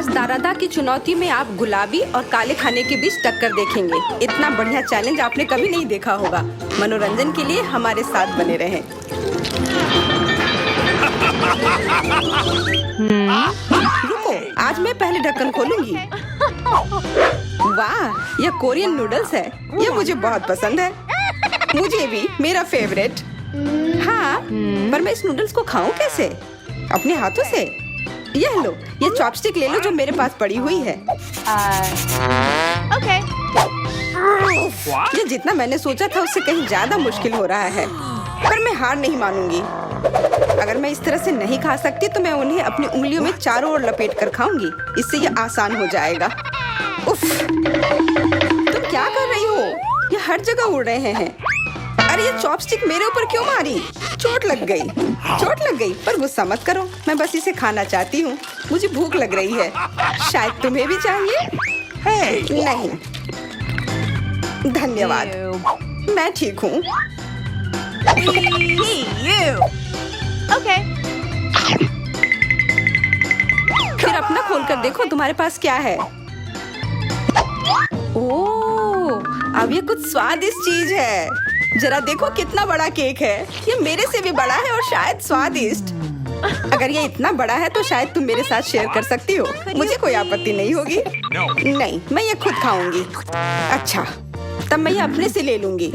आज दारादा की चुनौती में आप गुलाबी और काले खाने के बीच टक्कर देखेंगे। इतना बढ़िया चैलेंज आपने कभी नहीं देखा होगा। मनोरंजन के लिए हमारे साथ बने रहें। रुको, आज मैं पहले ढक्कन खोलूंगी। वाह, यह कोरियन नूडल्स है। यह मुझे बहुत पसंद है। मुझे भी, मेरा फेवरेट। हाँ, पर मैं इस नूडल्स को खाऊं कैसे? अपने हाथों से? यह लो, ये चॉपस्टिक ले लो जो मेरे पास पड़ी हुई है। Okay. ये जितना मैंने सोचा था उससे कहीं ज्यादा मुश्किल हो रहा है, पर मैं हार नहीं मानूंगी। अगर मैं इस तरह से नहीं खा सकती तो मैं उन्हें अपनी उंगलियों में चारों ओर लपेट कर खाऊंगी। इससे ये आसान हो जाएगा। उफ, तुम क्या कर रही हो? ये हर जगह उड़ रहे हैं। अरे ये चॉपस्टिक मेरे ऊपर क्यों मारी? चोट लग गई। पर गुस्सा मत करो, मैं बस इसे खाना चाहती हूँ। मुझे भूख लग रही है। शायद तुम्हें भी चाहिए? नहीं, धन्यवाद। मैं ठीक हूँ। Okay. फिर अपना खोल कर देखो तुम्हारे पास क्या है। ओह, अब ये कुछ स्वादिष्ट चीज है। जरा देखो कितना बड़ा केक है। ये मेरे से भी बड़ा है और शायद स्वादिष्ट। अगर ये इतना बड़ा है तो शायद तुम मेरे साथ शेयर कर सकती हो। मुझे कोई आपत्ति नहीं होगी। नहीं, मैं ये खुद खाऊंगी। अच्छा, तब मैं ये अपने से ले लूंगी।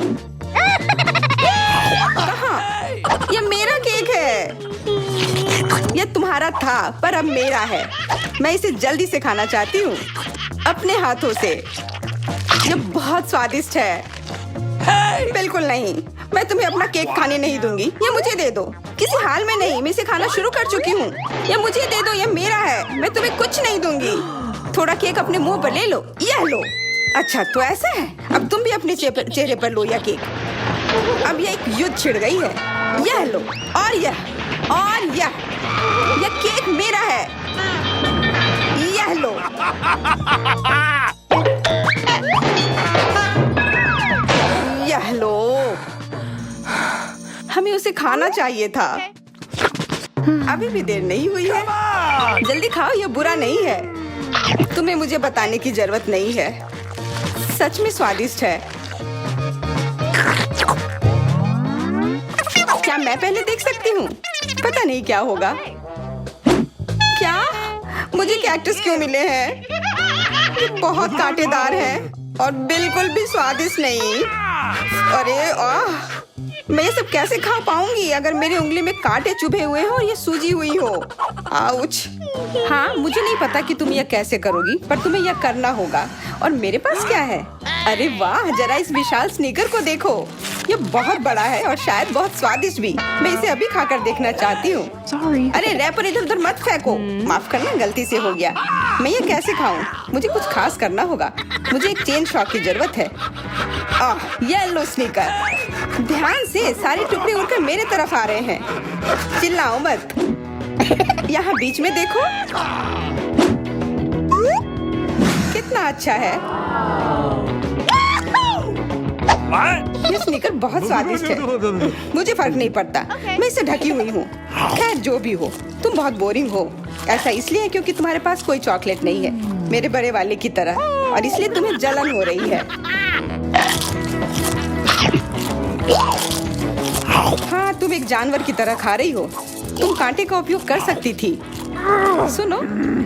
कहाँ? ये मेरा केक है। ये तुम्हारा था पर अब मेरा है। मैं इसे जल्दी से खाना चाहती हूँ, अपने हाथों से। ये बहुत स्वादिष्ट है। बिल्कुल नहीं, मैं तुम्हें अपना केक खाने नहीं दूंगी। ये मुझे दे दो। किसी हाल में नहीं, मैं इसे खाना शुरू कर चुकी हूँ। ये मुझे दे दो, ये मेरा है। मैं तुम्हें कुछ नहीं दूंगी। थोड़ा केक अपने मुंह पर ले लो। यह लो। अच्छा, तो ऐसा है। अब तुम भी अपने चेहरे पर लो यह केक। अब यह एक युद्ध छिड़ गई है। यह लो, और यह केक मेरा है। यह लो। यह लो। हमें उसे खाना चाहिए था। अभी भी देर नहीं हुई है। जल्दी खाओ, यह बुरा नहीं है। तुम्हें मुझे बताने की जरूरत नहीं है। सच में स्वादिष्ट है। क्या मैं पहले देख सकती हूँ? पता नहीं क्या होगा। क्या मुझे कैक्टस क्यों मिले हैं? ये बहुत कांटेदार है और बिल्कुल भी स्वादिष्ट नहीं। अरे मैं ये सब कैसे खा पाऊंगी अगर मेरी उंगली में कांटे चुभे हुए हो और ये सूजी हुई हो। आउच। हाँ, मुझे नहीं पता कि तुम यह कैसे करोगी, पर तुम्हें यह करना होगा। और मेरे पास क्या है? अरे वाह, जरा इस विशाल स्नीकर को देखो। ये बहुत बड़ा है और शायद बहुत स्वादिष्ट भी। मैं इसे अभी खाकर देखना चाहती हूँ। अरे रैपर इधर उधर मत फेंको। माफ करना, गलती से हो गया। मैं ये कैसे खाऊं? मुझे कुछ खास करना होगा। मुझे एक चेन शॉक की जरूरत है। ये लो स्नीकर। ध्यान से, सारे टुकड़े उड़कर मेरे तरफ आ रहे हैं। चिल्लाओ मत। यहाँ बीच में देखो, कितना अच्छा है। ये स्नीकर बहुत स्वादिष्ट है। मुझे फर्क नहीं पड़ता, मैं इससे ढकी हुई हूँ। खैर जो भी हो, तुम बहुत बोरिंग हो। ऐसा इसलिए है क्योंकि तुम्हारे पास कोई चॉकलेट नहीं है, मेरे बड़े वाले की तरह, और इसलिए तुम्हें जलन हो रही है। हाँ, तुम एक जानवर की तरह खा रही हो। तुम कांटे का उपयोग कर सकती थी। सुनो,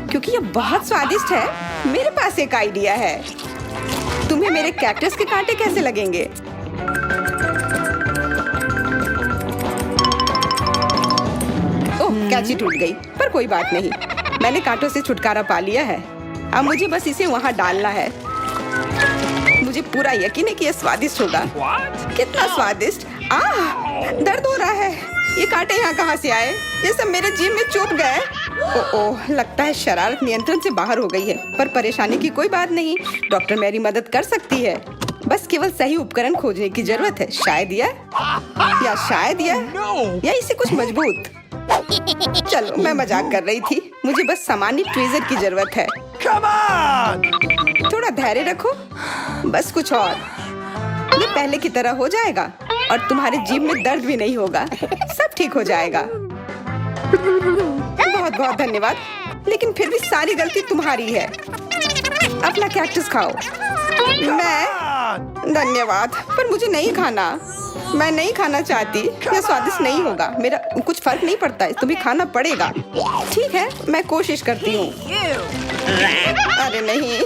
क्योंकि ये बहुत स्वादिष्ट है, मेरे पास एक आइडिया है। तुम्हें मेरे कैक्टस के कांटे कैसे लगेंगे? ओह, कैंची टूट गई, पर कोई बात नहीं। मैंने कांटों से छुटकारा पा लिया है। अब मुझे बस इसे वहाँ डालना है। मुझे पूरा यकीन है कि यह स्वादिष्ट होगा। कितना स्वादिष्ट। दर्द हो रहा है। ये कांटे यहाँ कहाँ से आए? ये सब मेरे जीभ में चुभ गए। ओह, लगता है शरारत नियंत्रण से बाहर हो गई है, पर परेशानी की कोई बात नहीं। डॉक्टर मेरी मदद कर सकती है। बस केवल सही उपकरण खोजने की जरूरत है। शायद या इसे कुछ मजबूत। चलो, मैं मजाक कर रही थी। मुझे बस सामान्य ट्वीजर की जरूरत है। थोड़ा धैर्य रखो, बस कुछ और। ये पहले की तरह हो जाएगा और तुम्हारे जीभ में दर्द भी नहीं होगा। सब ठीक हो जाएगा। बहुत बहुत धन्यवाद। लेकिन फिर भी सारी गलती तुम्हारी है। अपना कैक्टस खाओ। मैं धन्यवाद, पर मुझे नहीं खाना। मैं नहीं खाना चाहती। यह स्वादिष्ट नहीं होगा। मेरा कुछ फर्क नहीं पड़ता है, तुम्हें खाना पड़ेगा। ठीक है, मैं कोशिश करती हूँ। अरे नहीं,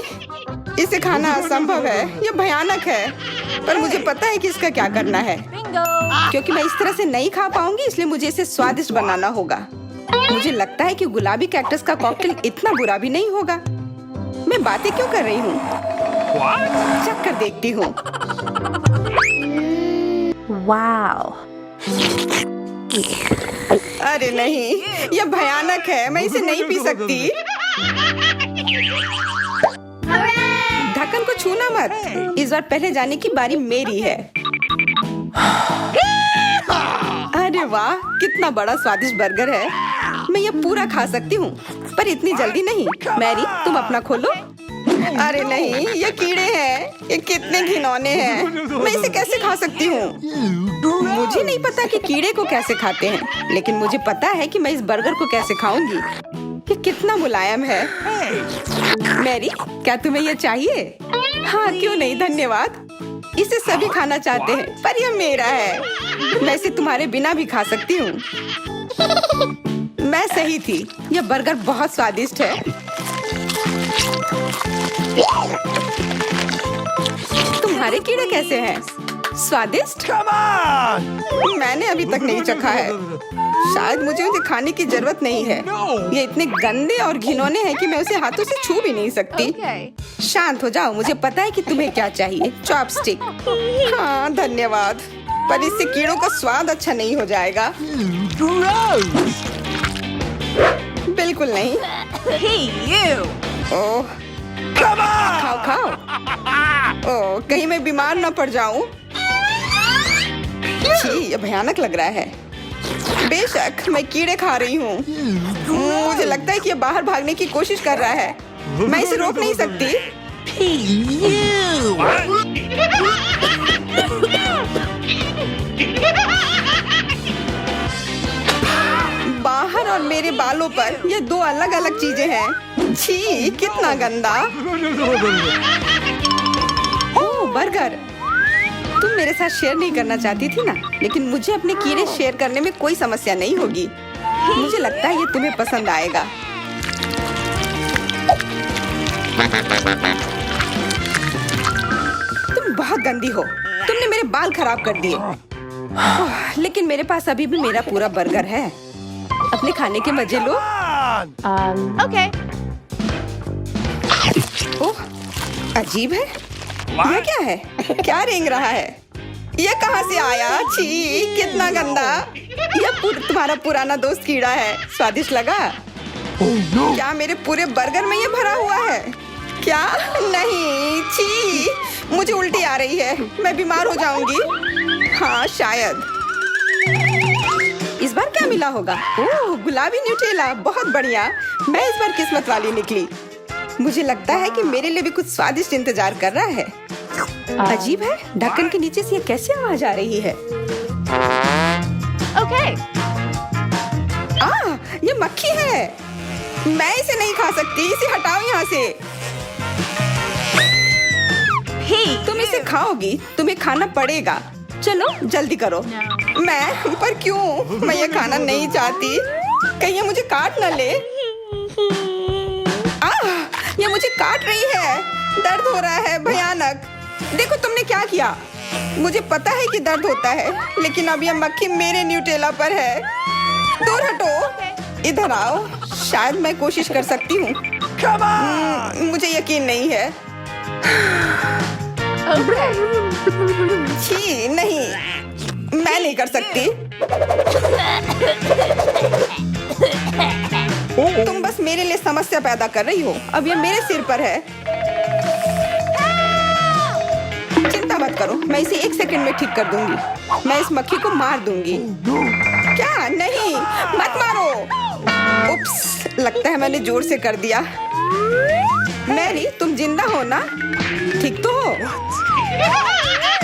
इसे खाना असंभव है। यह भयानक है, पर मुझे पता है कि इसका क्या करना है। क्योंकि मैं इस तरह से नहीं खा पाऊंगी, इसलिए मुझे इसे स्वादिष्ट बनाना होगा। मुझे लगता है कि गुलाबी कैक्टस का कॉकटेल इतना बुरा भी नहीं होगा। मैं बातें क्यों कर रही हूँ? चख कर देखती हूँ। Wow. अरे नहीं, यह भयानक है। मैं इसे नहीं पी सकती। ढक्कन को छूना मत। इस बार पहले जाने की बारी मेरी है। अरे वाह, कितना बड़ा स्वादिष्ट बर्गर है। मैं यह पूरा खा सकती हूँ, पर इतनी जल्दी नहीं। मैरी, तुम अपना खोलो। अरे नहीं, ये कीड़े हैं। ये कितने घिनौने हैं। मैं इसे कैसे खा सकती हूँ? मुझे नहीं पता कि कीड़े को कैसे खाते हैं, लेकिन मुझे पता है कि मैं इस बर्गर को कैसे खाऊंगी। ये कितना मुलायम है। मैरी, क्या तुम्हें ये चाहिए? हाँ, क्यों नहीं, धन्यवाद। इसे सभी खाना चाहते हैं, पर यह मेरा है। मैं इसे तुम्हारे बिना भी खा सकती हूँ। मैं सही थी। यह बर्गर बहुत स्वादिष्ट है। तुम्हारे कीड़े कैसे हैं? स्वादिष्ट? मैंने अभी तक नहीं चखा है। शायद मुझे उसे खाने की जरूरत नहीं है। ये इतने गंदे और घिनौने हैं कि मैं उसे हाथों से छू भी नहीं सकती। शांत हो जाओ, मुझे पता है कि तुम्हें क्या चाहिए। चॉपस्टिक। हाँ, धन्यवाद, पर इससे कीड़ों का स्वाद अच्छा नहीं हो जाएगा। बिल्कुल नहीं। Hey, you. ओह, खाओ खाओ। ओह, कहीं मैं बीमार न पड़ जाऊं। छी, ये भयानक लग रहा है। बेशक मैं कीड़े खा रही हूँ। मुझे लगता है कि ये बाहर भागने की कोशिश कर रहा है। मैं इसे रोक नहीं सकती। बाहर और मेरे बालों पर ये दो अलग अलग चीजें हैं। छी, कितना गंदा। ओह, बर्गर। तुम मेरे साथ शेयर नहीं करना चाहती थी ना, लेकिन मुझे अपने कीड़े शेयर करने में कोई समस्या नहीं होगी। मुझे लगता है ये तुम्हें पसंद आएगा। तुम बहुत गंदी हो। तुमने मेरे बाल खराब कर दिए। लेकिन मेरे पास अभी भी मेरा पूरा बर्गर है। अपने खाने के मजे लो। Okay. ओह, अजीब है। यह क्या है? क्या रेंग रहा है? ये कहाँ से आया? छी, कितना गंदा। यह तुम्हारा पुराना दोस्त कीड़ा है। स्वादिष्ट लगा? क्या मेरे पूरे बर्गर में ये भरा हुआ है? क्या? नहीं, छी, मुझे उल्टी आ रही है। मैं बीमार हो जाऊंगी। हाँ, शायद। इस बार क्या मिला होगा? ओह, गुलाबी न्यूटेला, बहुत बढ़िया। मैं इस बार किस्मत वाली निकली। मुझे लगता है कि मेरे लिए भी कुछ स्वादिष्ट इंतजार कर रहा है। अजीब है, ढक्कन के नीचे से ये कैसे आवाज आ रही है? Okay. ये मक्खी है। मैं इसे नहीं खा सकती। इसे हटाओ यहाँ से। Hey. तुम इसे खाओगी, तुम्हें खाना पड़ेगा। चलो जल्दी करो। मैं? पर क्यों? मैं ये खाना नहीं चाहती। कहीं ये मुझे काट न ले। ये मुझे काट रही है। दर्द हो रहा है, भयानक। देखो तुमने क्या किया। मुझे पता है कि दर्द होता है, लेकिन अब यह मक्खी मेरे न्यूटेला पर है। दूर हटो। इधर आओ। शायद मैं कोशिश कर सकती हूँ। मुझे यकीन नहीं है। छी, नहीं, मैं नहीं कर सकती। तुम बस मेरे लिए समस्या पैदा कर रही हो। अब ये मेरे सिर पर है। चिंता मत करो, मैं इसे 1 सेकंड में ठीक कर दूंगी। मैं इस मक्खी को मार दूंगी। क्या? नहीं, मत मारो। उप्स, लगता है मैंने जोर से कर दिया। मैरी, तुम जिंदा हो ना? ठीक तो हो?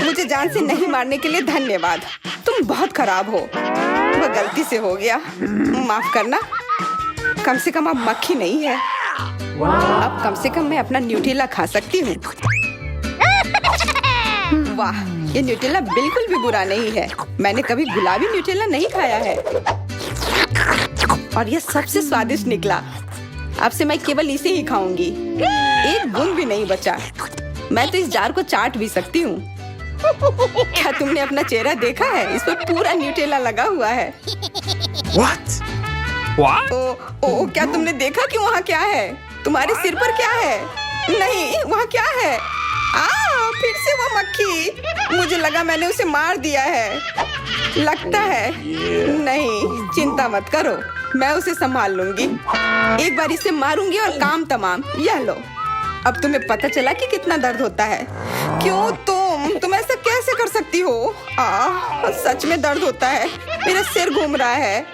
मुझे जान से नहीं मारने के लिए धन्यवाद। तुम बहुत खराब हो। वह गलती से हो गया, माफ करना। कम से कम अब मक्खी नहीं है। अब कम से कम मैं अपना न्यूटेला खा सकती हूँ। वाह, ये न्यूटेला बिल्कुल भी बुरा नहीं है। मैंने कभी गुलाबी न्यूटेला नहीं खाया है और ये सबसे स्वादिष्ट निकला। अब से मैं केवल इसे ही खाऊंगी, एक बूंद भी नहीं बचा। मैं तो इस जार को चाट भी सकती हूँ। क्या तुमने अपना चेहरा देखा है? इस पर पूरा न्यूटेला लगा हुआ है। What? What? ओ, क्या तुमने देखा कि वहाँ क्या है? तुम्हारे सिर पर क्या है? नहीं, वहाँ क्या है? फिर से वो मक्खी। मुझे लगा मैंने उसे मार दिया है। लगता है नहीं, चिंता मत करो, मैं उसे संभाल लूंगी। एक बार इसे मारूंगी और काम तमाम। यह लो, अब तुम्हें पता चला कि कितना दर्द होता है। क्यों तुम ऐसा कैसे कर सकती हो? सच में दर्द होता है। मेरा सिर घूम रहा है।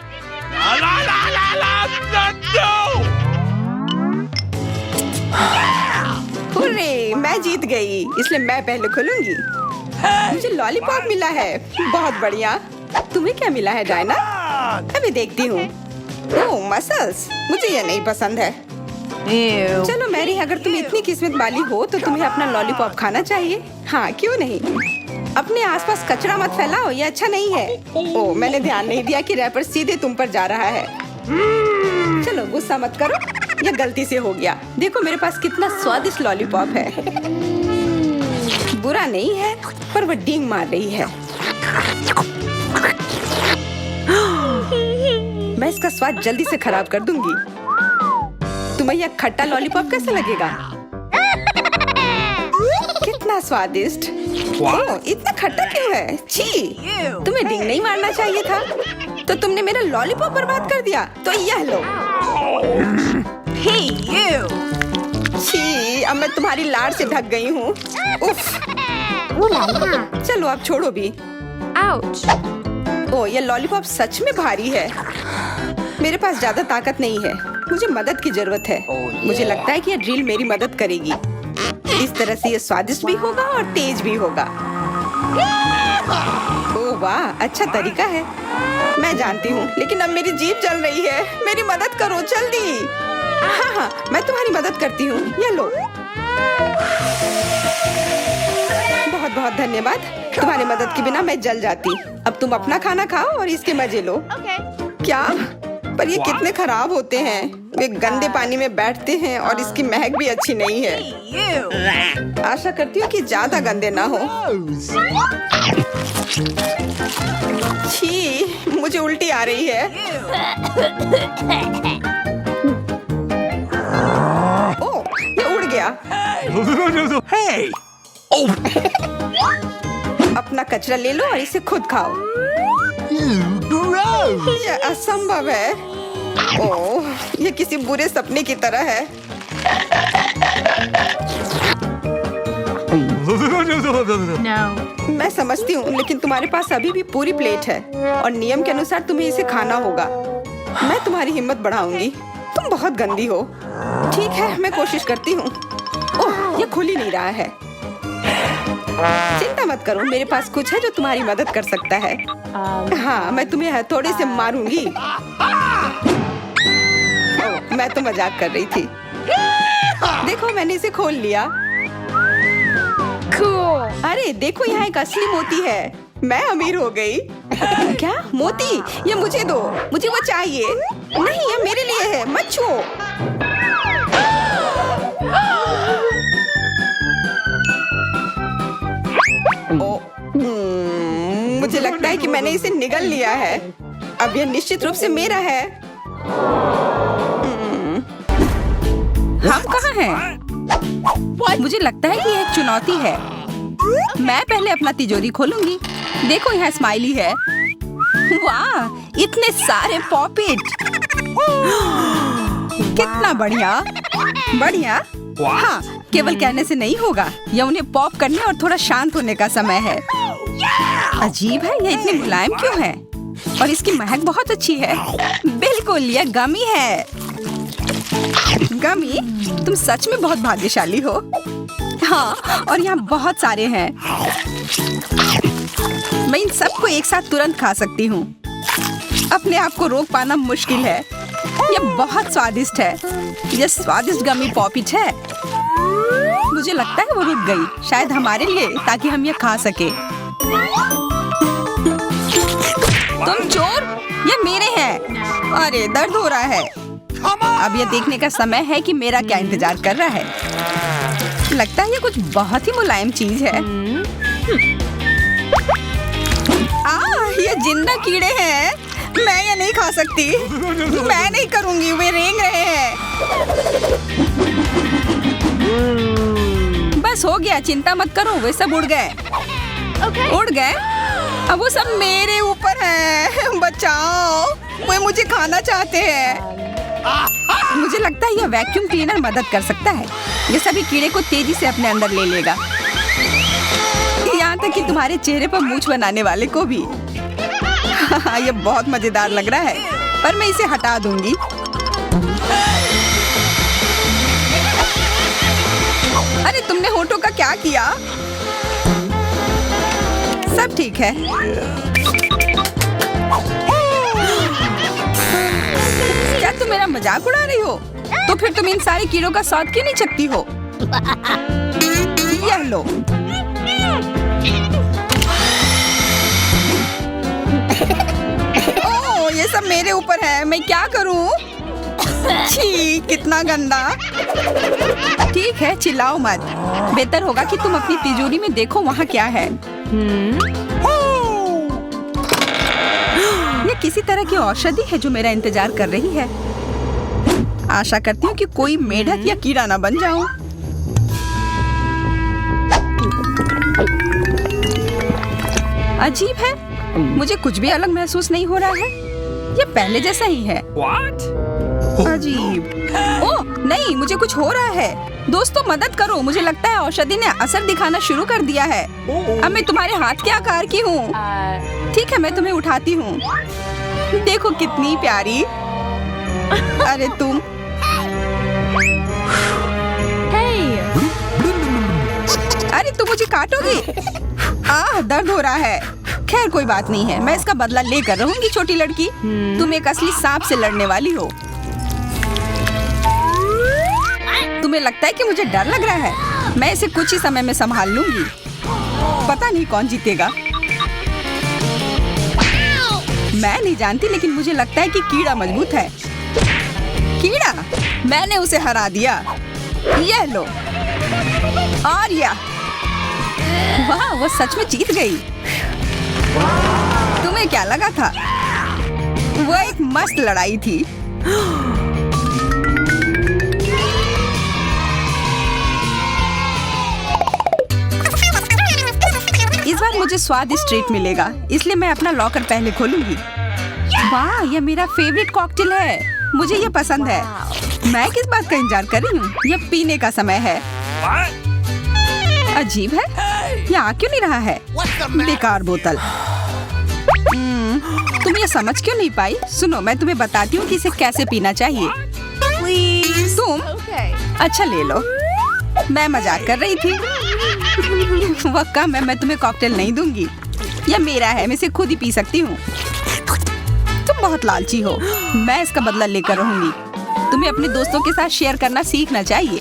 हुर्रे, मैं जीत गई, इसलिए मैं पहले खोलूंगी। मुझे लॉलीपॉप मिला है, बहुत बढ़िया। तुम्हें क्या मिला है डायना? अभी देखती हूँ। ओह, मसल्स, मुझे ये नहीं पसंद है। Ew. चलो मैरी, अगर तुम इतनी किस्मत वाली हो तो तुम्हें अपना लॉलीपॉप खाना चाहिए। हाँ, क्यों नहीं। अपने आसपास कचरा मत फैलाओ, ये अच्छा नहीं है। ओह, मैंने ध्यान नहीं दिया कि रैपर सीधे तुम पर जा रहा है। चलो गुस्सा मत करो, यह गलती से हो गया। देखो मेरे पास कितना स्वादिष्ट लॉलीपॉप है। बुरा नहीं है, पर वह डींग मार रही है। मैं इसका स्वाद जल्दी से खराब कर दूंगी। तुम्हें यह खट्टा लॉलीपॉप कैसा लगेगा? कितना स्वादिष्ट। ओह, इतना खट्टा क्यों है? छी, तुम्हें डींग नहीं मारना चाहिए था। तो तुमने मेरा लॉलीपॉप बर्बाद कर दिया। तो यह लो। Hey, you. छी, अब मैं तुम्हारी लाड़ से ढक गई हूँ। उफ। चलो अब छोड़ो भी। Ouch. ओह, ये लॉलीपॉप सच में भारी है। मेरे पास ज्यादा ताकत नहीं है, मुझे मदद की जरूरत है। मुझे लगता है कि ये ड्रिल मेरी मदद करेगी। इस तरह से ये स्वादिष्ट भी होगा और तेज भी होगा। ओह वाह, अच्छा तरीका है। मैं जानती हूँ, लेकिन अब मेरी जीभ जल रही है। मेरी मदद करो जल्दी। हाँ, मैं तुम्हारी मदद करती हूँ। ये लो। बहुत बहुत धन्यवाद। तुम्हारी मदद के बिना मैं जल जाती। अब तुम अपना खाना खाओ और इसके मजे लो। Okay. क्या? पर ये कितने खराब होते हैं। वे गंदे पानी में बैठते हैं और इसकी महक भी अच्छी नहीं है। Hey, you. आशा करती हूँ कि ज्यादा गंदे ना हो। छी, मुझे उल्टी आ रही है। ओह, ये उड़ गया। Hey! अपना कचरा ले लो और इसे खुद खाओ। Gross! ये असंभव है। ओह, ये किसी बुरे सपने की तरह है। No. मैं समझती हूँ, लेकिन तुम्हारे पास अभी भी पूरी प्लेट है और नियम के अनुसार तुम्हें इसे खाना होगा। मैं तुम्हारी हिम्मत बढ़ाऊंगी। तुम बहुत गंदी हो। ठीक है, मैं कोशिश करती हूँ। ओह, ये खुल ही नहीं रहा है। चिंता मत करो, मेरे पास कुछ है जो तुम्हारी मदद कर सकता है। हाँ, मैं तुम्हें हथौड़े से मारूंगी। ओह, मैं तो मजाक कर रही थी। देखो, मैंने इसे खोल लिया। Cool. अरे देखो, यहाँ एक असली मोती है। मैं अमीर हो गई। क्या मोती? ये मुझे दो, मुझे वो चाहिए। नहीं, ये मेरे लिए है, मत छुओ। मुझे लगता है कि मैंने इसे निगल लिया है। अब यह निश्चित रूप से मेरा है। हम कहाँ हैं? मुझे लगता है कि यह एक चुनौती है। मैं पहले अपना तिजोरी खोलूंगी। देखो, यहाँ स्माइली है। वाह, इतने सारे पॉपिट। कितना बढ़िया। बढ़िया। हाँ, केवल कहने से नहीं होगा। यह उन्हें पॉप करने और थोड़ा शांत होने का समय है। अजीब है, यह इतनी मुलायम क्यों है? और इसकी महक बहुत अच्छी है। बिल्कुल, यह गमी है। गमी, तुम सच में बहुत भाग्यशाली हो। हाँ, और यहाँ बहुत सारे हैं। मैं इन सबको एक साथ तुरंत खा सकती हूँ। अपने आप को रोक पाना मुश्किल है। ये बहुत स्वादिष्ट है। ये स्वादिष्ट गमी पॉपिट है। मुझे लगता है वो रुक गई, शायद हमारे लिए, ताकि हम ये खा सके। तुम चोर, ये मेरे हैं। अरे दर्द हो रहा है। अब ये देखने का समय है कि मेरा क्या इंतजार कर रहा है। लगता है ये कुछ बहुत ही मुलायम चीज है। ये जिंदा कीड़े हैं। मैं ये नहीं खा सकती। मैं नहीं करूंगी, वे रेंग रहे हैं। बस हो गया, चिंता मत करो, वे सब उड़ गए। उड़ गए? अब वो सब मेरे ऊपर है। बचाओ, वे मुझे खाना चाहते हैं। मुझे लगता है यह वैक्यूम क्लीनर मदद कर सकता है। ये सभी कीड़े को तेजी से अपने अंदर ले लेगा, यहाँ तक कि तुम्हारे चेहरे पर मूंछ बनाने वाले को भी। ये बहुत मजेदार लग रहा है, पर मैं इसे हटा दूंगी। अरे तुमने होठों का क्या किया? सब ठीक है। क्या तुम मेरा मजाक उड़ा रही हो? तो फिर तुम इन सारे कीड़ों का स्वाद क्यों नहीं चखती हो? यह लो। ओह, ये सब मेरे ऊपर है। मैं क्या करूं? छी, कितना गंदा। ठीक है, चिल्लाओ मत। बेहतर होगा कि तुम अपनी तिजोरी में देखो वहाँ क्या है। ये किसी तरह की औषधि है जो मेरा इंतजार कर रही है। आशा करती हूँ कि कोई मेढक या कीड़ा ना बन जाऊं। अजीब है, मुझे कुछ भी अलग महसूस नहीं हो रहा है। ये पहले जैसा ही है। What? अजीब। ओह नहीं, मुझे कुछ हो रहा है। दोस्तों मदद करो, मुझे लगता है औषधि ने असर दिखाना शुरू कर दिया है। अब मैं तुम्हारे हाथ के आकार की हूँ। ठीक है, मैं तुम्हें उठाती हूँ। देखो कितनी प्यारी। अरे तुम। अरे तुम मुझे काटोगी? दर्द हो रहा है। खैर कोई बात नहीं है, मैं इसका बदला लेकर रहूंगी। छोटी लड़की, तुम एक असली सांप से लड़ने वाली हो। तुम्हें लगता है कि मुझे डर लग रहा है? मैं इसे कुछ ही समय में संभाल लूंगी। पता नहीं कौन जीतेगा। मैं नहीं जानती, लेकिन मुझे लगता है कि कीड़ा मजबूत है। कीड़ा, मैंने उसे हरा दिया। यह लो। और यह, वाह, वो सच में जीत गई। तुम्हें क्या लगा था? वो एक मस्त लड़ाई थी। इस बार मुझे स्वादिष्ट ट्रीट मिलेगा, इसलिए मैं अपना लॉकर पहले खोलूंगी। वाह, यह मेरा फेवरेट कॉकटेल है। मुझे यह पसंद है। मैं किस बात का इंतजार कर रही हूँ? यह पीने का समय है। अजीब है, यह आ क्यों नहीं रहा है? बेकार बोतल। तुम ये समझ क्यों नहीं पाई? सुनो, मैं तुम्हें बताती हूँ कि इसे कैसे पीना चाहिए। तुम अच्छा ले लो। मैं मजाक कर रही थी। वह कम है, मैं तुम्हें कॉकटेल नहीं दूंगी। यह मेरा है, मैं इसे खुद ही पी सकती हूँ। तुम बहुत लालची हो। मैं इसका बदला लेकर रहूंगी। तुम्हें अपने दोस्तों के साथ शेयर करना सीखना चाहिए।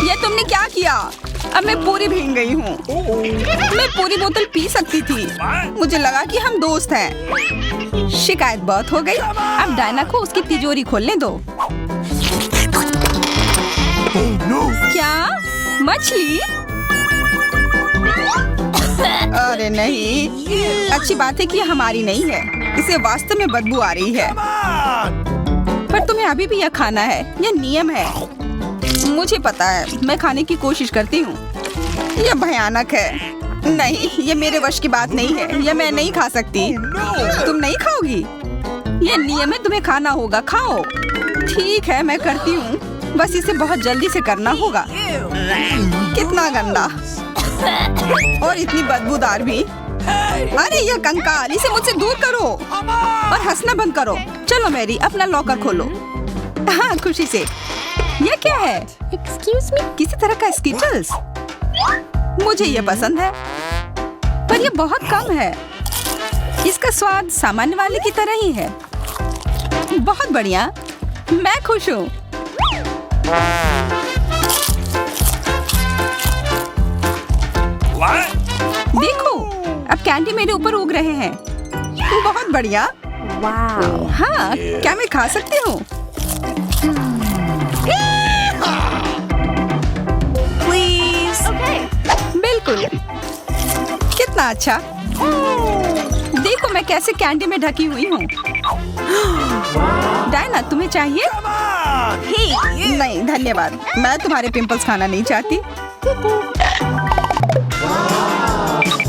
यह तुमने क्या किया? अब मैं पूरी भीग गई हूँ। मैं पूरी बोतल पी सकती थी। मुझे लगा कि हम दोस्त हैं। शिकायत बहुत हो गई। अब डायना को उसकी तिजोरी खोलने दो। क्या? मछली? अरे नहीं, अच्छी बात है कि यह हमारी नहीं है। इसे वास्तव में बदबू आ रही है। पर तुम्हें अभी भी यह खाना है, यह नियम है। मुझे पता है, मैं खाने की कोशिश करती हूँ। यह भयानक है। नहीं, यह मेरे वश की बात नहीं है। यह मैं नहीं खा सकती। तुम नहीं खाओगी? यह नियम है, तुम्हें खाना होगा। खाओ। ठीक है, मैं करती हूँ। बस इसे बहुत जल्दी से करना होगा। कितना गंदा और इतनी बदबूदार भी। अरे यह कंकाल, इसे मुझसे दूर करो और हंसना बंद करो। चलो मैरी, अपना लॉकर खोलो। हाँ, खुशी से। यह क्या है? Excuse me? किसी तरह का स्किटल्स। मुझे यह पसंद है, पर यह बहुत कम है। इसका स्वाद सामान्य वाले की तरह ही है। बहुत बढ़िया, मैं खुश हूँ। What? देखो, अब कैंडी मेरे ऊपर उग रहे हैं। बहुत बढ़िया। Wow. हाँ, क्या मैं खा सकती हूँ? Please. Okay. बिल्कुल। कितना अच्छा। देखो मैं कैसे कैंडी में ढकी हुई हूँ। डायना, तुम्हें चाहिए? Hey, you. नहीं धन्यवाद, मैं तुम्हारे पिंपल्स खाना नहीं चाहती।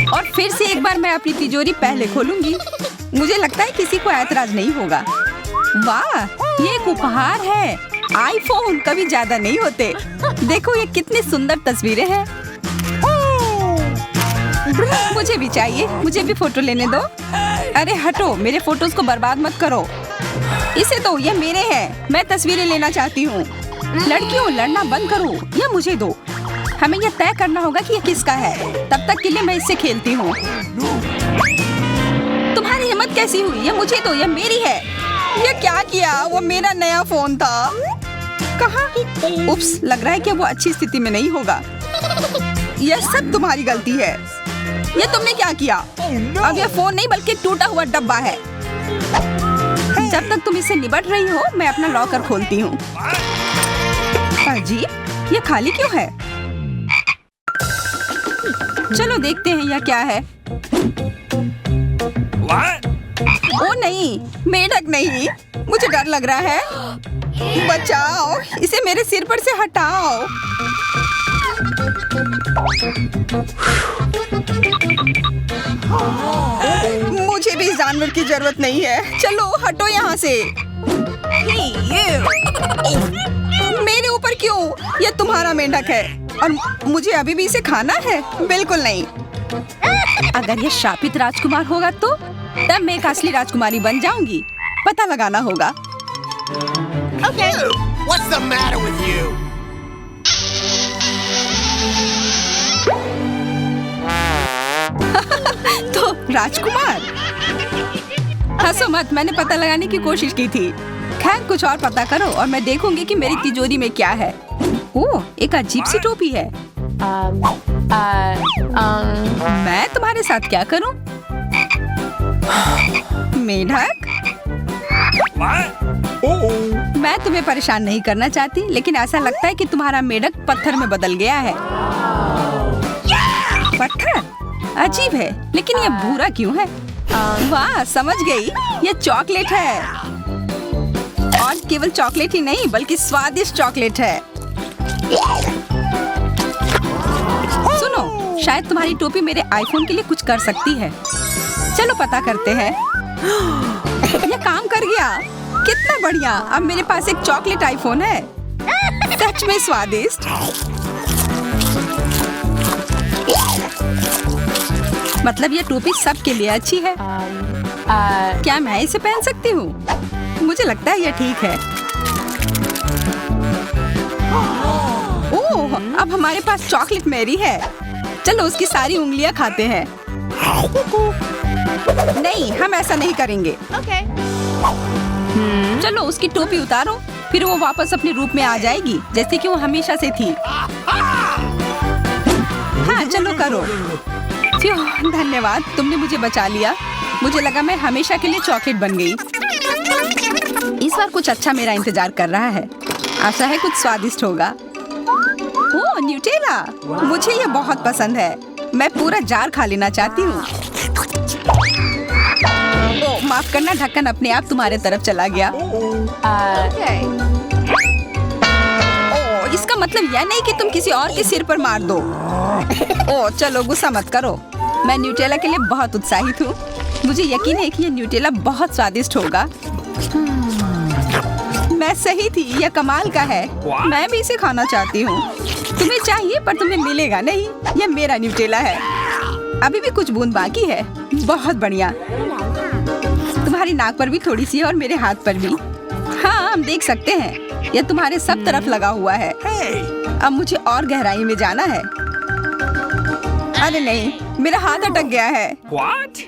और फिर से एक बार मैं अपनी तिजोरी पहले खोलूंगी। मुझे लगता है किसी को ऐतराज नहीं होगा। वाह, ये एक उपहार है। आईफोन कभी ज्यादा नहीं होते। देखो ये कितनी सुंदर तस्वीरें हैं। मुझे भी चाहिए, मुझे भी फोटो लेने दो। अरे हटो, मेरे फोटोज को बर्बाद मत करो। इसे दो, ये मेरे हैं। मैं तस्वीरें लेना चाहती हूँ। लड़कियों, लड़ना बंद करो, ये मुझे दो। हमें यह तय करना होगा कि ये किसका है। तब तक के लिए मैं इससे खेलती हूँ। तुम्हारी हिम्मत कैसी हुई? ये मुझे दो, ये मेरी है। ये क्या किया? वो मेरा नया फोन था। कहाँ? उप्स, लग रहा है कि वो अच्छी स्थिति में नहीं होगा। यह सब तुम्हारी गलती है। ये तुमने क्या किया? अब यह फोन नहीं बल्कि टूटा हुआ डब्बा है। जब तक तुम इससे निपट रही हो, मैं अपना लॉकर खोलती हूँ। अजीब, ये खाली क्यों है? चलो देखते हैं यह क्या है। What? ओ नहीं, मेढक नहीं, मुझे डर लग रहा है। बचाओ, इसे मेरे सिर पर से हटाओ। मुझे भी इस जानवर की जरूरत नहीं है। चलो हटो यहाँ से। Hey, you. मेरे ऊपर क्यों? यह तुम्हारा मेंढक है और मुझे अभी भी इसे खाना है? बिल्कुल नहीं। अगर यह शापित राजकुमार होगा तो तब मैं एक असली राजकुमारी बन जाऊंगी। पता लगाना होगा। Okay. What's the matter with you? तो राजकुमार, हंसो मत, मैंने पता लगाने की कोशिश की थी। खैर कुछ और पता करो और मैं देखूंगी कि मेरी तिजोरी में क्या है। ओह, एक अजीब सी टोपी है। मैं तुम्हारे साथ क्या करूं? मेढक, What? Oh. मैं तुम्हें परेशान नहीं करना चाहती, लेकिन ऐसा लगता है कि तुम्हारा मेढक पत्थर में बदल गया है। पत्थर? अजीब है, लेकिन ये भूरा क्यों है? वाह, समझ गई, ये चॉकलेट है। और केवल चॉकलेट ही नहीं, बल्कि स्वादिष्ट चॉकलेट है। सुनो, शायद तुम्हारी टोपी मेरे आईफोन के लिए कुछ कर सकती है। चलो पता करते हैं। ये काम कर गया, कितना बढ़िया। अब मेरे पास एक चॉकलेट आईफोन है। सच में स्वादिष्ट। मतलब ये टोपी सबके लिए अच्छी है। क्या मैं इसे पहन सकती हूँ? मुझे लगता है ये ठीक है। ओह, अब हमारे पास चॉकलेट मेरी है। चलो उसकी सारी उंगलियां खाते हैं। नहीं, हम ऐसा नहीं करेंगे। Okay. चलो उसकी टोपी उतारो, फिर वो वापस अपने रूप में आ जाएगी, जैसे कि वो हमेशा से थी। हाँ, चलो करो। फ्यू, धन्यवाद, तुमने मुझे बचा लिया। मुझे लगा मैं हमेशा के लिए चॉकलेट बन गई। इस बार कुछ अच्छा मेरा इंतजार कर रहा है। आशा है कुछ स्वादिष्ट होगा। ओह, न्यूटेला, मुझे ये बहुत पसंद है। मैं पूरा जार खा लेना चाहती हूँ। ओह, माफ करना, ढक्कन अपने आप तुम्हारे तरफ चला गया। Okay. ओह, इसका मतलब यह नहीं कि तुम किसी और के सिर पर मार दो। ओह, चलो गुस्सा मत करो। मैं न्यूटेला के लिए बहुत उत्साहित हूँ। मुझे यकीन है कि ये न्यूटेला बहुत स्वादिष्ट होगा। मैं सही थी, यह कमाल का है। मैं भी इसे खाना चाहती हूँ। तुम्हें चाहिए पर तुम्हें मिलेगा नहीं। यह मेरा न्यूटेला है। अभी भी कुछ बूंद बाकी है। बहुत बढ़िया। तुम्हारी नाक पर भी थोड़ी सी है और मेरे हाथ पर भी। हाँ, हम देख सकते हैं। यह तुम्हारे सब तरफ लगा हुआ है। अब मुझे और गहराई में जाना है। अरे नहीं, मेरा हाथ अटक गया है। What?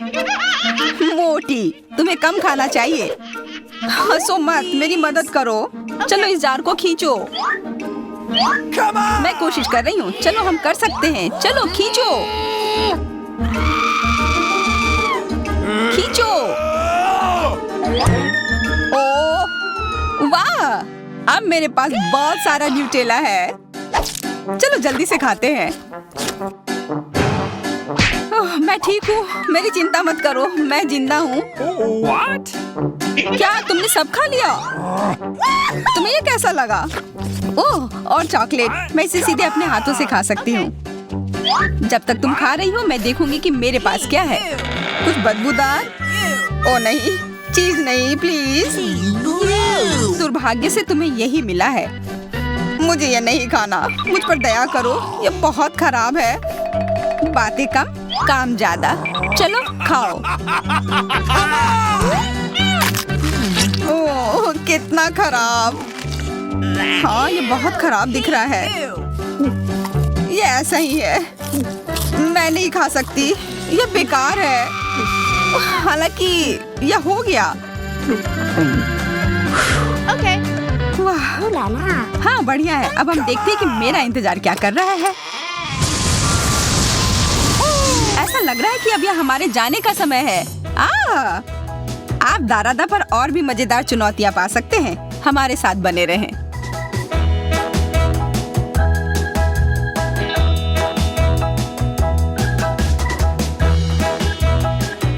मोटी, तुम्हें कम खाना चाहिए। हंसो मत, मेरी मदद करो। चलो इस जार को खींचो। मैं कोशिश कर रही हूँ। चलो हम कर सकते हैं। चलो खींचो खींचो। ओ वाह, अब मेरे पास बहुत सारा न्यूटेला है। चलो जल्दी से खाते हैं। मैं ठीक हूँ, मेरी चिंता मत करो, मैं जिंदा हूँ। What? क्या तुमने सब खा लिया? तुम्हें ये कैसा लगा? ओह, और चॉकलेट, मैं इसे सीधे अपने हाथों से खा सकती हूँ। जब तक तुम खा रही हो मैं देखूंगी कि मेरे पास क्या है। कुछ बदबूदार? ओ नहीं, चीज नहीं, प्लीज। दुर्भाग्य से तुम्हें यही मिला है। मुझे ये नहीं खाना, मुझ पर दया करो, ये बहुत खराब है। बातें कम, काम ज्यादा। चलो खाओ। ओह कितना खराब। हाँ ये बहुत खराब दिख रहा है। ये ऐसा ही है, मैं नहीं खा सकती, ये बेकार है। हालांकि यह हो गया। Okay. वाह, हाँ बढ़िया है। अब हम देखते हैं कि मेरा इंतजार क्या कर रहा है। ऐसा लग रहा है कि अब यह हमारे जाने का समय है। आप दारादा पर और भी मजेदार चुनौतियाँ पा सकते हैं। हमारे साथ बने रहें।